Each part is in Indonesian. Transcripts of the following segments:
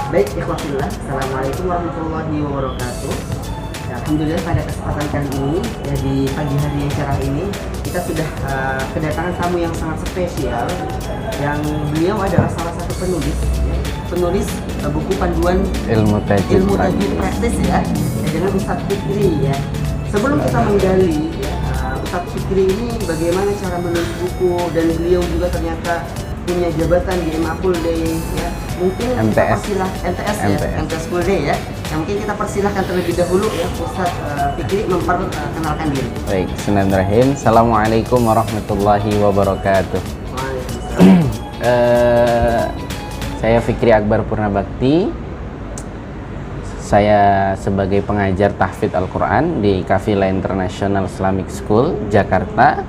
Baik, ikhwafillah. Assalamualaikum warahmatullahi wabarakatuh. Ya, alhamdulillah pada kesempatan kali ini, ya, di pagi hari yang cerah ini, kita sudah kedatangan tamu yang sangat spesial. Yang beliau adalah salah satu penulis buku panduan ilmu tajwid praktis ya, dengan Ustadz Fikri ya. Sebelum kita menggali ya, Ustadz Fikri ini bagaimana cara menulis buku, dan beliau juga ternyata punya jabatan di MA Full Day ya. Mungkin MTS. MTS Full Day ya. Yang mungkin kita persilahkan terlebih dahulu ya Ustadz Fikri memperkenalkan diri. Baik, bismillahirrahmanirrahim. Assalamualaikum warahmatullahi wabarakatuh. Saya Fikri Akbar Purnabakti. Saya sebagai pengajar tahfidz Al-Quran di Kafila International Islamic School, Jakarta.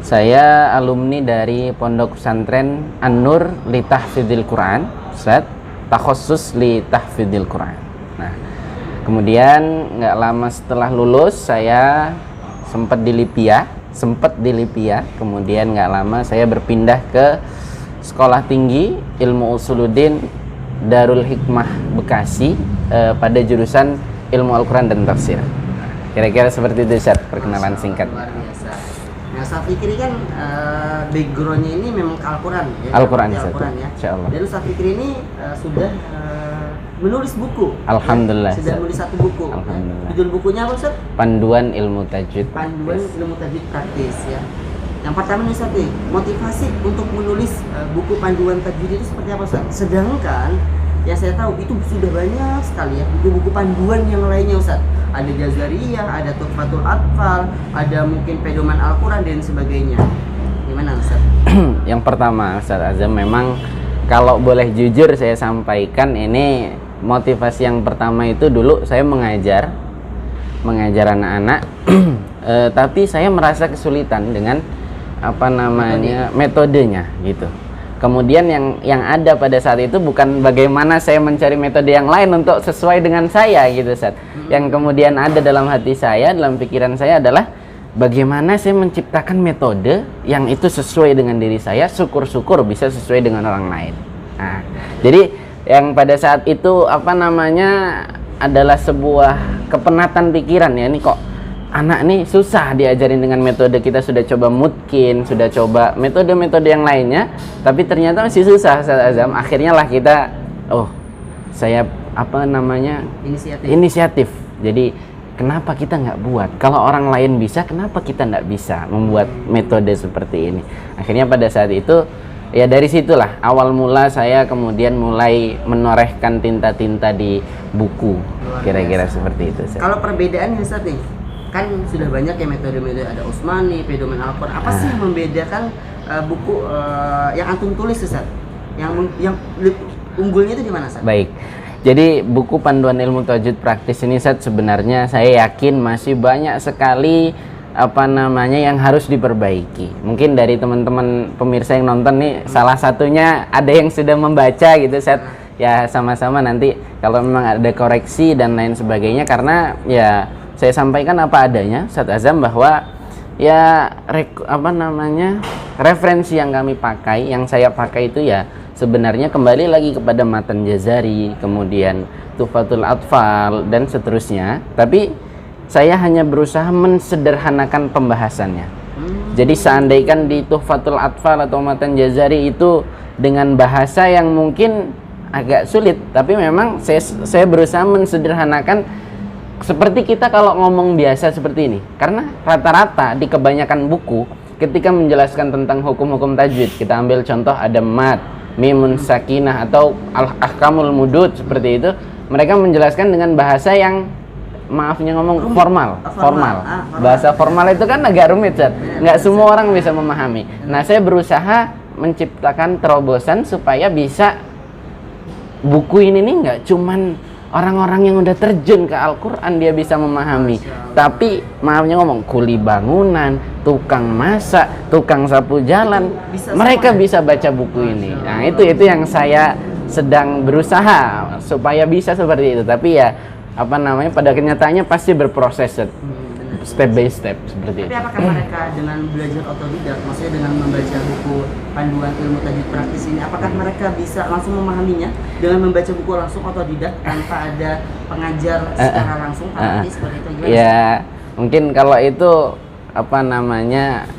Saya alumni dari Pondok Pesantren An-Nur li Tahfidzil Quran, Ustaz, takhusus li Tahfidzil Quran. Nah, kemudian nggak lama setelah lulus saya sempat di Lipia, kemudian nggak lama saya berpindah ke Sekolah Tinggi Ilmu Usuluddin Darul Hikmah Bekasi pada jurusan Ilmu Al-Quran dan Tafsir. Kira-kira seperti itu, Ustaz, perkenalan singkat. Luar biasa. Nah, Ustadz Fikri kan backgroundnya ini memang Al-Quran ya. Al-Quran ya. Insyaallah. Dan Ustadz Fikri ini sudah menulis buku. Alhamdulillah. Ya? Sudah menulis satu buku. Alhamdulillah. Judul bukunya apa, Ustadz? Panduan Ilmu Tajwid. Panduan Ilmu Tajwid Praktis ya. Yang pertama nih Ustadz, motivasi untuk menulis buku panduan tajwid itu seperti apa, Ustadz? Sedangkan yang saya tahu itu sudah banyak sekali ya buku-buku panduan yang lainnya, Ustadz. Ada Jazariyah, ada Tuhfatul Atfal, ada mungkin Pedoman Al-Quran dan sebagainya. Gimana, Ustadz? Yang pertama, Ustadz Azam, memang kalau boleh jujur saya sampaikan, ini motivasi yang pertama itu dulu saya mengajar anak-anak, tapi saya merasa kesulitan dengan metodenya gitu. Kemudian yang ada pada saat itu bukan bagaimana saya mencari metode yang lain untuk sesuai dengan saya gitu, Ustaz. Yang kemudian ada dalam hati saya, dalam pikiran saya adalah bagaimana saya menciptakan metode yang itu sesuai dengan diri saya, syukur-syukur bisa sesuai dengan orang lain. Nah, jadi yang pada saat itu adalah sebuah kepenatan pikiran ya, ini kok anak nih susah diajarin dengan metode, kita sudah coba mungkin sudah coba metode-metode yang lainnya, tapi ternyata masih susah, Ustaz Azam. Akhirnya lah kita inisiatif. Jadi kenapa kita nggak buat? Kalau orang lain bisa, kenapa kita nggak bisa membuat metode seperti ini? Akhirnya pada saat itu ya dari situlah awal mula saya kemudian mulai menorehkan tinta-tinta di buku. Kira-kira seperti itu, Ustaz. Kalau perbedaannya, Ustaz nih, kan sudah banyak ya metode-metode, ada Utsmani, Pedoman Al-Quran. Apa sih yang membedakan buku yang antum tulis, Ustaz? Yang unggulnya itu di mana, Ustaz? Baik. Jadi buku Panduan Ilmu Tajwid Praktis ini, Ustaz, sebenarnya saya yakin masih banyak sekali yang harus diperbaiki. Mungkin dari teman-teman pemirsa yang nonton nih, salah satunya ada yang sudah membaca gitu, Ustaz. Ya sama-sama nanti kalau memang ada koreksi dan lain sebagainya, karena ya saya sampaikan apa adanya, Ustaz Azam, bahwa ya referensi yang kami pakai, yang saya pakai itu ya sebenarnya kembali lagi kepada Matan Jazari, kemudian Tuhfatul Atfal dan seterusnya, tapi saya hanya berusaha mensederhanakan pembahasannya. Jadi seandainya di Tuhfatul Atfal atau Matan Jazari itu dengan bahasa yang mungkin agak sulit, tapi memang saya berusaha mensederhanakan seperti kita kalau ngomong biasa seperti ini. Karena rata-rata di kebanyakan buku ketika menjelaskan tentang hukum-hukum tajwid, kita ambil contoh ada mad, mimun sakinah atau ahkamul mudud seperti itu, mereka menjelaskan dengan bahasa yang formal. Bahasa formal itu kan agak rumit, Zat. Nggak semua orang bisa memahami. Nah, saya berusaha menciptakan terobosan supaya bisa buku ini nih nggak cuman orang-orang yang udah terjun ke Al-Quran dia bisa memahami, tapi kuli bangunan, tukang masak, tukang sapu jalan, mereka bisa baca buku ini. Nah, itu yang saya sedang berusaha supaya bisa seperti itu. Tapi ya pada kenyataannya pasti berproses. step by step seperti Tapi itu. apakah mereka dengan belajar otodidak, maksudnya dengan membaca buku panduan ilmu tajwid praktis ini, apakah mereka bisa langsung memahaminya dengan membaca buku langsung otodidak tanpa ada pengajar secara langsung praktis seperti itu? Gimana? Ya, mungkin kalau itu apa namanya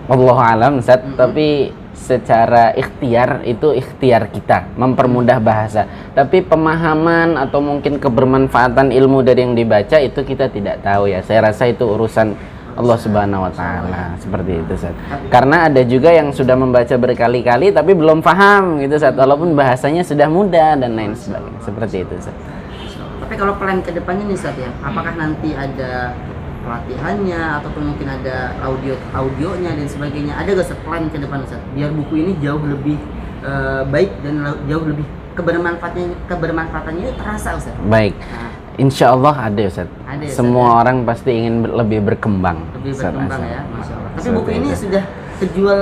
Wallahu alam Ustaz, tapi secara ikhtiar itu ikhtiar kita mempermudah bahasa, tapi pemahaman atau mungkin kebermanfaatan ilmu dari yang dibaca itu kita tidak tahu ya. Saya rasa itu urusan Allah Subhanahu wa taala seperti itu Ustaz. Karena ada juga yang sudah membaca berkali-kali tapi belum paham gitu Ustaz, walaupun bahasanya sudah mudah dan lain sebagainya. Seperti itu Ustaz. Tapi kalau plan kedepannya nih Ustaz ya, apakah nanti ada pelatihannya ataupun mungkin ada audionya dan sebagainya, ada gak Ustaz plan ke depan Ustaz biar buku ini jauh lebih baik dan jauh lebih kebermanfaatannya terasa Ustaz? Baik, insya Allah ada Ustaz. Ada, Ustaz, semua ya? orang pasti ingin lebih berkembang. Lebih Ustaz, berkembang Ustaz. ya, Masya Allah. Tapi Seperti buku ini itu. sudah terjual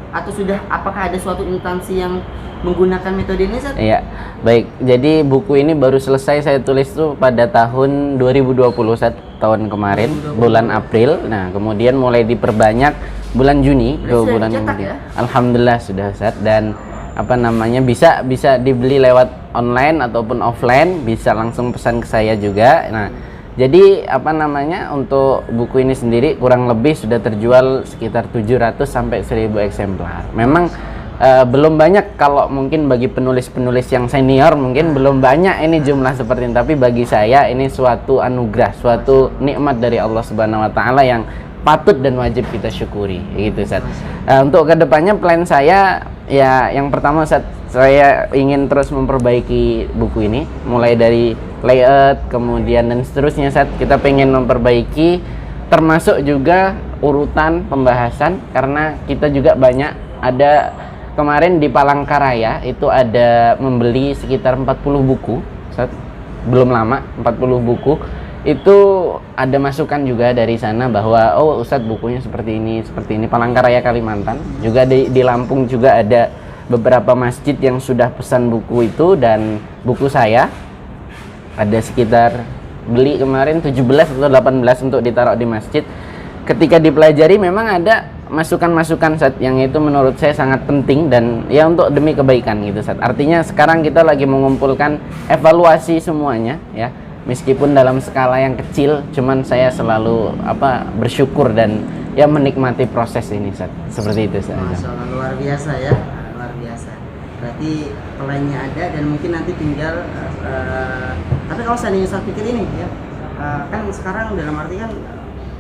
atau sudah, apakah ada suatu instansi yang menggunakan metode ini Ustaz? Iya, baik. Jadi buku ini baru selesai saya tulis tuh pada tahun 2020 Ustaz, tahun kemarin, 2020. bulan April. Nah, kemudian mulai diperbanyak bulan Juni, Berarti 2 sudah bulan dicetak kemudian. ya? Alhamdulillah sudah Ustaz, dan apa namanya bisa dibeli lewat online ataupun offline, bisa langsung pesan ke saya juga. Nah, jadi apa namanya untuk buku ini sendiri kurang lebih sudah terjual sekitar 700 sampai 1000 eksemplar. Memang belum banyak, kalau mungkin bagi penulis-penulis yang senior mungkin belum banyak ini jumlah seperti ini, tapi bagi saya ini suatu anugerah, suatu nikmat dari Allah Subhanahu wa taala yang patut dan wajib kita syukuri gitu Ustaz. Untuk kedepannya plan saya ya yang pertama Ustaz, saya ingin terus memperbaiki buku ini mulai dari layout kemudian dan seterusnya Ustaz. Kita pengen memperbaiki termasuk juga urutan pembahasan, karena kita juga banyak ada kemarin di Palangkaraya itu ada membeli sekitar 40 buku Ustaz. Belum lama 40 buku itu ada masukan juga dari sana bahwa oh Ustadz bukunya seperti ini Palangkaraya Kalimantan, juga di Lampung juga ada beberapa masjid yang sudah pesan buku itu, dan buku saya ada sekitar beli kemarin 17 atau 18 untuk ditaruh di masjid. Ketika dipelajari memang ada masukan-masukan Ustadz yang itu menurut saya sangat penting dan ya untuk demi kebaikan gitu Ustadz. Artinya sekarang kita lagi mengumpulkan evaluasi semuanya ya. Meskipun dalam skala yang kecil, cuman saya selalu bersyukur dan ya menikmati proses ini Ustaz. Seperti itu saja. Masya Allah, luar biasa ya, luar biasa. Berarti plannya ada dan mungkin nanti tinggal tapi kalau seandainya Ustaz pikir ini ya, kan sekarang dalam arti kan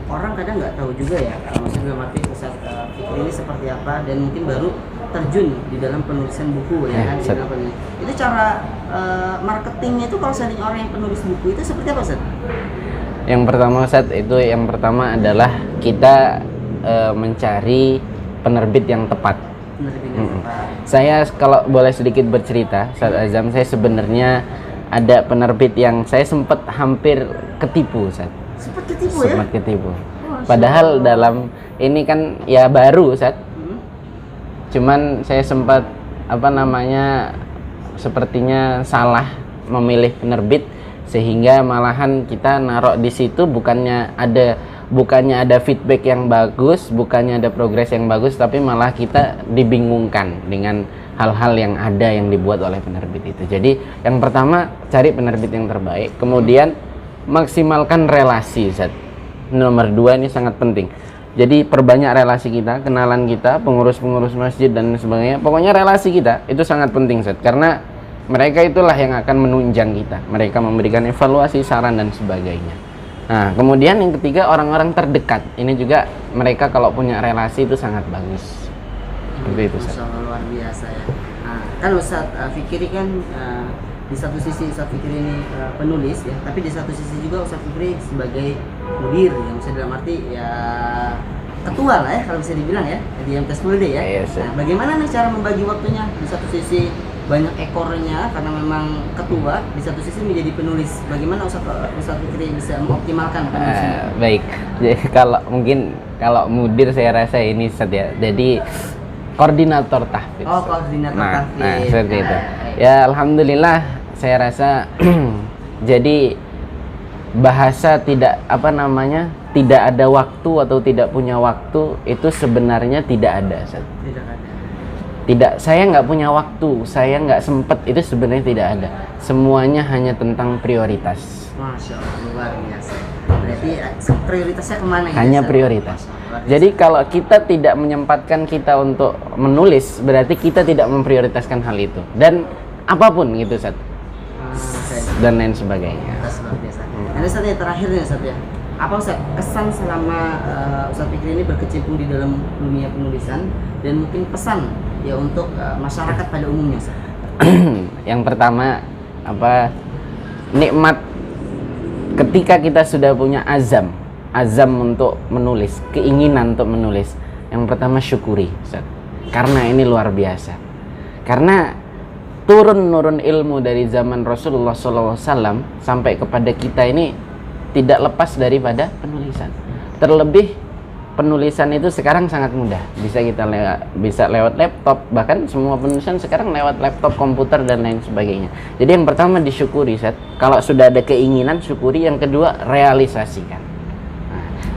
orang kadang nggak tahu juga ya, maksudnya dalam arti Ustaz pikir ini seperti apa, dan mungkin baru terjun di dalam penulisan buku ya kan, di dalam penulisan. Itu cara marketingnya itu kalau seandainya orang yang penulis buku itu seperti apa Ustaz? Yang pertama Ustaz, itu yang pertama adalah kita mencari penerbit yang tepat. Penerbit yang tepat. Saya kalau boleh sedikit bercerita Ustaz Azam, saya sebenarnya ada penerbit yang saya sempat hampir ketipu Ustaz. Sempat ketipu ya? Sempat ketipu. Padahal dalam ini kan ya baru Ustaz. Cuman saya sempat sepertinya salah memilih penerbit, sehingga malahan kita naruh di situ bukannya ada feedback yang bagus, bukannya ada progres yang bagus, tapi malah kita dibingungkan dengan hal-hal yang ada yang dibuat oleh penerbit itu. Jadi yang pertama cari penerbit yang terbaik, kemudian maksimalkan relasi Ustaz. Nomor 2 ini sangat penting. Jadi perbanyak relasi kita, kenalan kita, pengurus-pengurus masjid dan sebagainya. Pokoknya relasi kita itu sangat penting Ustaz, karena mereka itulah yang akan menunjang kita. Mereka memberikan evaluasi, saran dan sebagainya. Nah, kemudian yang ketiga orang-orang terdekat. Ini juga mereka kalau punya relasi itu sangat bagus. Seperti itu Ustaz. Masya Allah, luar biasa ya. Nah, kan Ustaz Fikri kan di satu sisi Ustaz Fikri ini penulis ya, tapi di satu sisi juga Ustaz Fikri sebagai mudir yang bisa dalam arti ya ketua lah ya kalau bisa dibilang ya di MTS Mulde ya. Yes, nah, bagaimana nih cara membagi waktunya? Di satu sisi banyak ekornya karena memang ketua, di satu sisi menjadi penulis. Bagaimana Ustaz Fikri bisa mengoptimalkan penulisnya? Baik. Jadi kalau mudir saya rasa ini Ustaz ya. Jadi koordinator tahfidz. Oh, koordinator tahfidz. Nah, seperti itu. Ya alhamdulillah saya rasa jadi bahasa tidak tidak ada waktu atau tidak punya waktu itu sebenarnya tidak ada, Ustaz. Tidak ada. Tidak, saya nggak punya waktu, saya nggak sempet, itu sebenarnya tidak ada. Semuanya hanya tentang prioritas. Masya Allah, luar biasa. Berarti prioritasnya kemana? Hanya prioritas. Jadi kalau kita tidak menyempatkan kita untuk menulis, berarti kita tidak memprioritaskan hal itu. Dan apapun gitu, Ustaz. Dan lain sebagainya. Luar biasa. Ini Ustaz yang terakhir nih Ustaz ya. Apa Ustaz kesan selama Ustaz Fikri ini berkecimpung di dalam dunia penulisan dan mungkin pesan ya untuk masyarakat pada umumnya Ustaz? Yang pertama nikmat ketika kita sudah punya azam untuk menulis, keinginan untuk menulis. Yang pertama syukuri, Ustaz. Karena ini luar biasa. Karena turun-nurun ilmu dari zaman Rasulullah SAW sampai kepada kita ini tidak lepas daripada penulisan. Terlebih penulisan itu sekarang sangat mudah. Bisa lewat laptop, bahkan semua penulisan sekarang lewat laptop, komputer dan lain sebagainya. Jadi yang pertama disyukuri, Ustaz. Kalau sudah ada keinginan, syukuri. Yang kedua, realisasikan.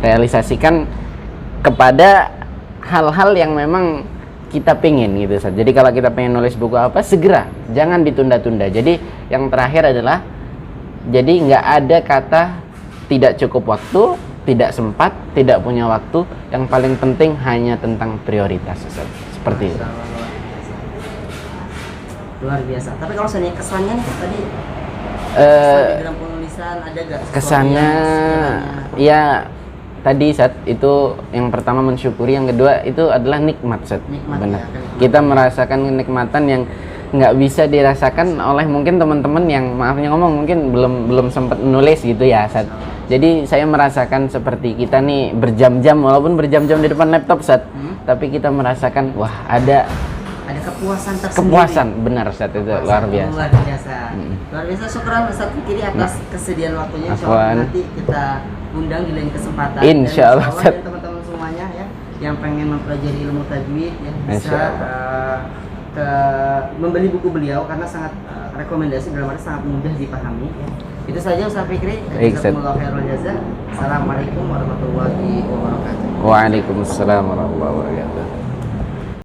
Realisasikan kepada hal-hal yang memang kita pengen gitu, Ustaz. Jadi kalau kita pengen nulis buku apa, segera, jangan ditunda-tunda. Jadi yang terakhir adalah, jadi nggak ada kata tidak cukup waktu, tidak sempat, tidak punya waktu. Yang paling penting hanya tentang prioritas, Ustaz. Seperti itu. Luar biasa. Tapi kalau saya kesannya nih tadi kesan di dalam penulisan ada gak? Kesannya ya tadi, Ustaz, itu yang pertama mensyukuri, yang kedua itu adalah nikmat, Ustaz. Benar. Ya, kita merasakan kenikmatan yang nggak bisa dirasakan oleh mungkin teman-teman yang maafnya ngomong mungkin belum sempat nulis gitu ya, Ustaz. Jadi saya merasakan seperti kita nih berjam-jam, walaupun berjam-jam di depan laptop, Ustaz, tapi kita merasakan wah ada kepuasan tersendiri. Kepuasan, benar, Ustaz, itu luar biasa. Luar biasa. Luar biasa. Syukran Ustaz Fikri atas kesediaan waktunya. Insyaallah nanti kita undang di lain kesempatan. Insyaallah, dan teman-teman semuanya ya yang pengen mempelajari ilmu tajwid ya bisa membeli buku beliau karena sangat rekomendasi, dalam arti sangat mudah dipahami ya. Itu saja Ustaz Fikri. Jazakumullah khairal jazaa. Assalamualaikum warahmatullahi wabarakatuh. Waalaikumsalam warahmatullahi wabarakatuh.